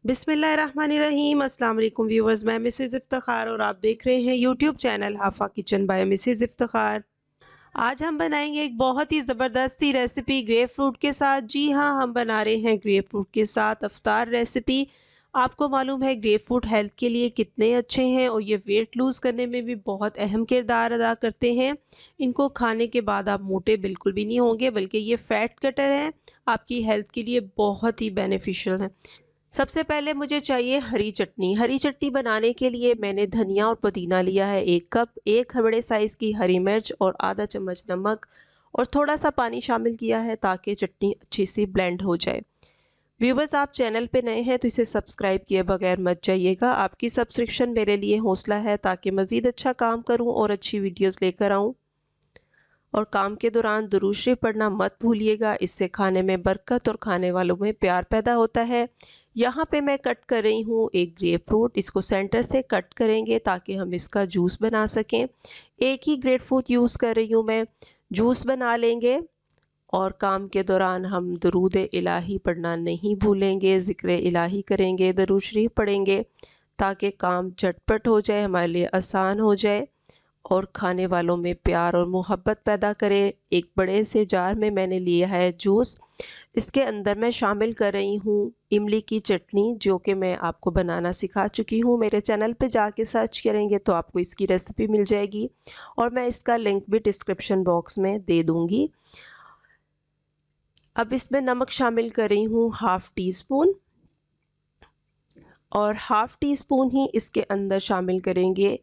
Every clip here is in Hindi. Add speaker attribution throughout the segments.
Speaker 1: बिस्मिल्लाहिर्रहमानिर्रहीम। अस्सलाम वालेकुम व्यूवर्स, मैं मिसेज़ इफ्तिखार और आप देख रहे हैं YouTube channel Hafa kitchen by Mrs Iftikhar. आज हम बनाएंगे एक बहुत ही ज़बरदस्त सी रेसिपी ग्रेप फ्रूट के साथ। जी हाँ, हम बना रहे हैं ग्रेप फ्रूट के साथ अफ्तार रेसिपी। आपको मालूम है ग्रेप फ्रूट हेल्थ के लिए कितने अच्छे हैं और ये वेट लूज़ करने में भी बहुत अहम किरदार अदा करते हैं। इनको खाने के बाद आप मोटे बिल्कुल भी नहीं होंगे, बल्कि ये फ़ैट कटर हैं, आपकी हेल्थ के लिए बहुत ही बेनिफिशियल है। सबसे पहले मुझे चाहिए हरी चटनी। हरी चटनी बनाने के लिए मैंने धनिया और पुदीना लिया है 1 कप, 1 बड़े साइज़ की हरी मिर्च और आधा चम्मच नमक और थोड़ा सा पानी शामिल किया है ताकि चटनी अच्छी सी ब्लेंड हो जाए। व्यूवर्स, आप चैनल पे नए हैं तो इसे सब्सक्राइब किए बगैर मत जाइएगा। आपकी सब्सक्रिप्शन मेरे लिए हौसला है ताकि मज़ीद अच्छा काम करूं और अच्छी वीडियोस लेकर आऊं। और काम के दौरान दुरूद शरीफ पढ़ना मत भूलिएगा, इससे खाने में बरकत और खाने वालों में प्यार पैदा होता है। यहाँ पे मैं कट कर रही हूँ एक ग्रेप फ्रूट, इसको सेंटर से कट करेंगे ताकि हम इसका जूस बना सकें। एक ही ग्रेप फ्रूट यूज़ कर रही हूँ मैं। जूस बना लेंगे और काम के दौरान हम दुरूद इलाही पढ़ना नहीं भूलेंगे, ज़िक्र इलाही करेंगे, दुरूद शरीफ पढ़ेंगे ताकि काम झटपट हो जाए, हमारे लिए आसान हो जाए और खाने वालों में प्यार और मोहब्बत पैदा करे। एक बड़े से जार में मैंने लिया है जूस। इसके अंदर मैं शामिल कर रही हूँ इमली की चटनी, जो कि मैं आपको बनाना सिखा चुकी हूँ। मेरे चैनल पे जाके सर्च करेंगे तो आपको इसकी रेसिपी मिल जाएगी और मैं इसका लिंक भी डिस्क्रिप्शन बॉक्स में दे दूँगी। अब इसमें नमक शामिल कर रही हूँ हाफ़ टी स्पून और हाफ़ टी स्पून ही इसके अंदर शामिल करेंगे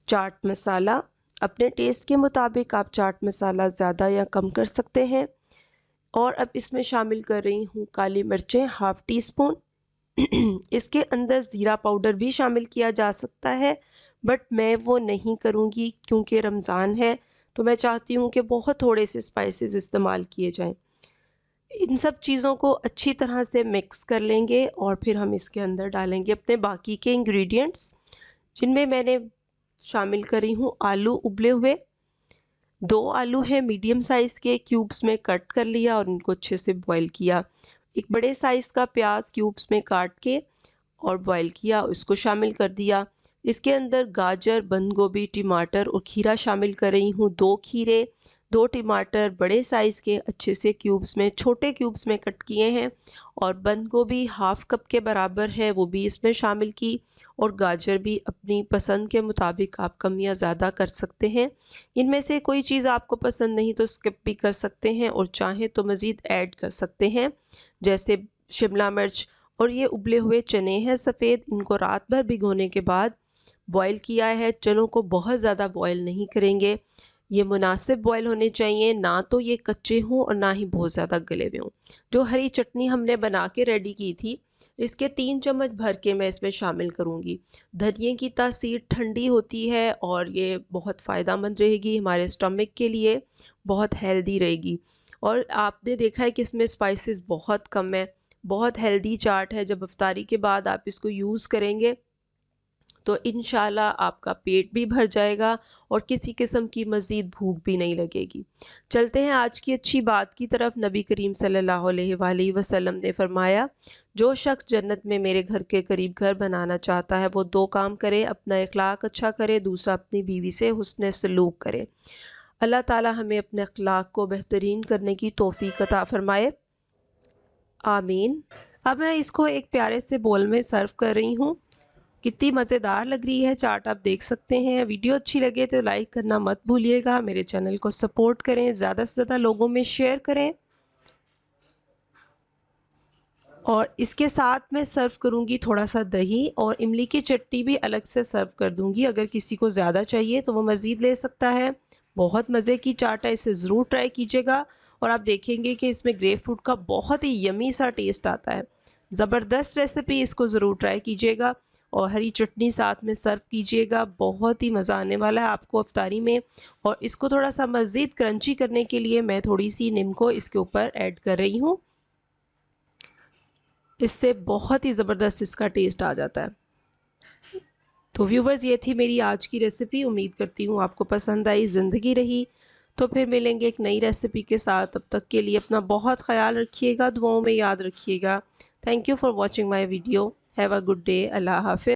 Speaker 1: चाट मसाला। अपने टेस्ट के मुताबिक आप चाट मसाला ज़्यादा या कम कर सकते हैं। और अब इसमें शामिल कर रही हूँ काली मिर्चें हाफ़ टी स्पून। इसके अंदर ज़ीरा पाउडर भी शामिल किया जा सकता है, बट मैं वो नहीं करूँगी क्योंकि रमज़ान है, तो मैं चाहती हूँ कि बहुत थोड़े से स्पाइसेस इस्तेमाल किए जाएं। इन सब चीज़ों को अच्छी तरह से मिक्स कर लेंगे और फिर हम इसके अंदर डालेंगे अपने बाकी के इंग्रेडिएंट्स, जिनमें मैंने शामिल करी हूँ आलू उबले हुए। 2 आलू हैं मीडियम साइज़ के, क्यूब्स में कट कर लिया और उनको अच्छे से बॉईल किया। एक बड़े साइज़ का प्याज क्यूब्स में काट के और बॉईल किया, उसको शामिल कर दिया। इसके अंदर गाजर, बंद गोभी, टमाटर और खीरा शामिल कर रही हूँ। 2 खीरे, 2 टमाटर बड़े साइज़ के अच्छे से क्यूब्स में, छोटे क्यूब्स में कट किए हैं और बंद गोभी हाफ़ कप के बराबर है, वो भी इसमें शामिल की और गाजर भी अपनी पसंद के मुताबिक आप कम या ज़्यादा कर सकते हैं। इनमें से कोई चीज़ आपको पसंद नहीं तो स्किप भी कर सकते हैं और चाहें तो मज़ीद ऐड कर सकते हैं, जैसे शिमला मिर्च। और ये उबले हुए चने हैं सफ़ेद, इनको रात भर भिगोने के बाद बॉईल किया है। चनों को बहुत ज़्यादा बॉईल नहीं करेंगे, ये मुनासिब बॉईल होने चाहिए, ना तो ये कच्चे हों और ना ही बहुत ज़्यादा गले हुए हों। जो हरी चटनी हमने बना के रेडी की थी, इसके 3 चम्मच भर के मैं इसमें शामिल करूँगी। धनिए की तासीर ठंडी होती है और ये बहुत फ़ायदेमंद रहेगी हमारे स्टमक के लिए, बहुत हेल्दी रहेगी। और आपने देखा है कि इसमें स्पाइसेस बहुत कम है, बहुत हेल्दी चाट है। जब इफ्तारी के बाद आप इसको यूज़ करेंगे तो इंशाल्लाह आपका पेट भी भर जाएगा और किसी किस्म की मज़ीद भूख भी नहीं लगेगी। चलते हैं आज की अच्छी बात की तरफ। नबी करीम सल्लल्लाहु अलैहि वसल्लम ने फरमाया, जो शख्स जन्नत में मेरे घर के करीब घर बनाना चाहता है वो 2 काम करे, अपना अखलाक अच्छा करे, दूसरा अपनी बीवी से हुस्न सलूक करे। अल्लाह ताला हमें अपने अखलाक को बेहतरीन करने की तौफीक अता फरमाए, आमीन। अब मैं इसको एक प्यारे से बोल में सर्व कर रही हूँ। कितनी मज़ेदार लग रही है चाट, आप देख सकते हैं। वीडियो अच्छी लगे तो लाइक करना मत भूलिएगा, मेरे चैनल को सपोर्ट करें, ज़्यादा से ज़्यादा लोगों में शेयर करें। और इसके साथ मैं सर्व करूंगी थोड़ा सा दही और इमली की चटनी भी अलग से सर्व कर दूंगी। अगर किसी को ज़्यादा चाहिए तो वो मज़ीद ले सकता है। बहुत मज़े की चाट है, इसे ज़रूर ट्राई कीजिएगा और आप देखेंगे कि इसमें ग्रेप फ्रूट का बहुत ही यमी सा टेस्ट आता है। ज़बरदस्त रेसिपी, इसको ज़रूर ट्राई कीजिएगा और हरी चटनी साथ में सर्व कीजिएगा। बहुत ही मज़ा आने वाला है आपको इफ्तारी में। और इसको थोड़ा सा मज़ीद क्रंची करने के लिए मैं थोड़ी सी नीम को इसके ऊपर ऐड कर रही हूँ, इससे बहुत ही ज़बरदस्त इसका टेस्ट आ जाता है। तो व्यूवर्स, ये थी मेरी आज की रेसिपी, उम्मीद करती हूँ आपको पसंद आई। ज़िंदगी रही तो फिर मिलेंगे एक नई रेसिपी के साथ। तब तक के लिए अपना बहुत ख्याल रखिएगा, दुआओं में याद रखिएगा। Thank you for watching my video. Have a good day. Allah हाफिज़।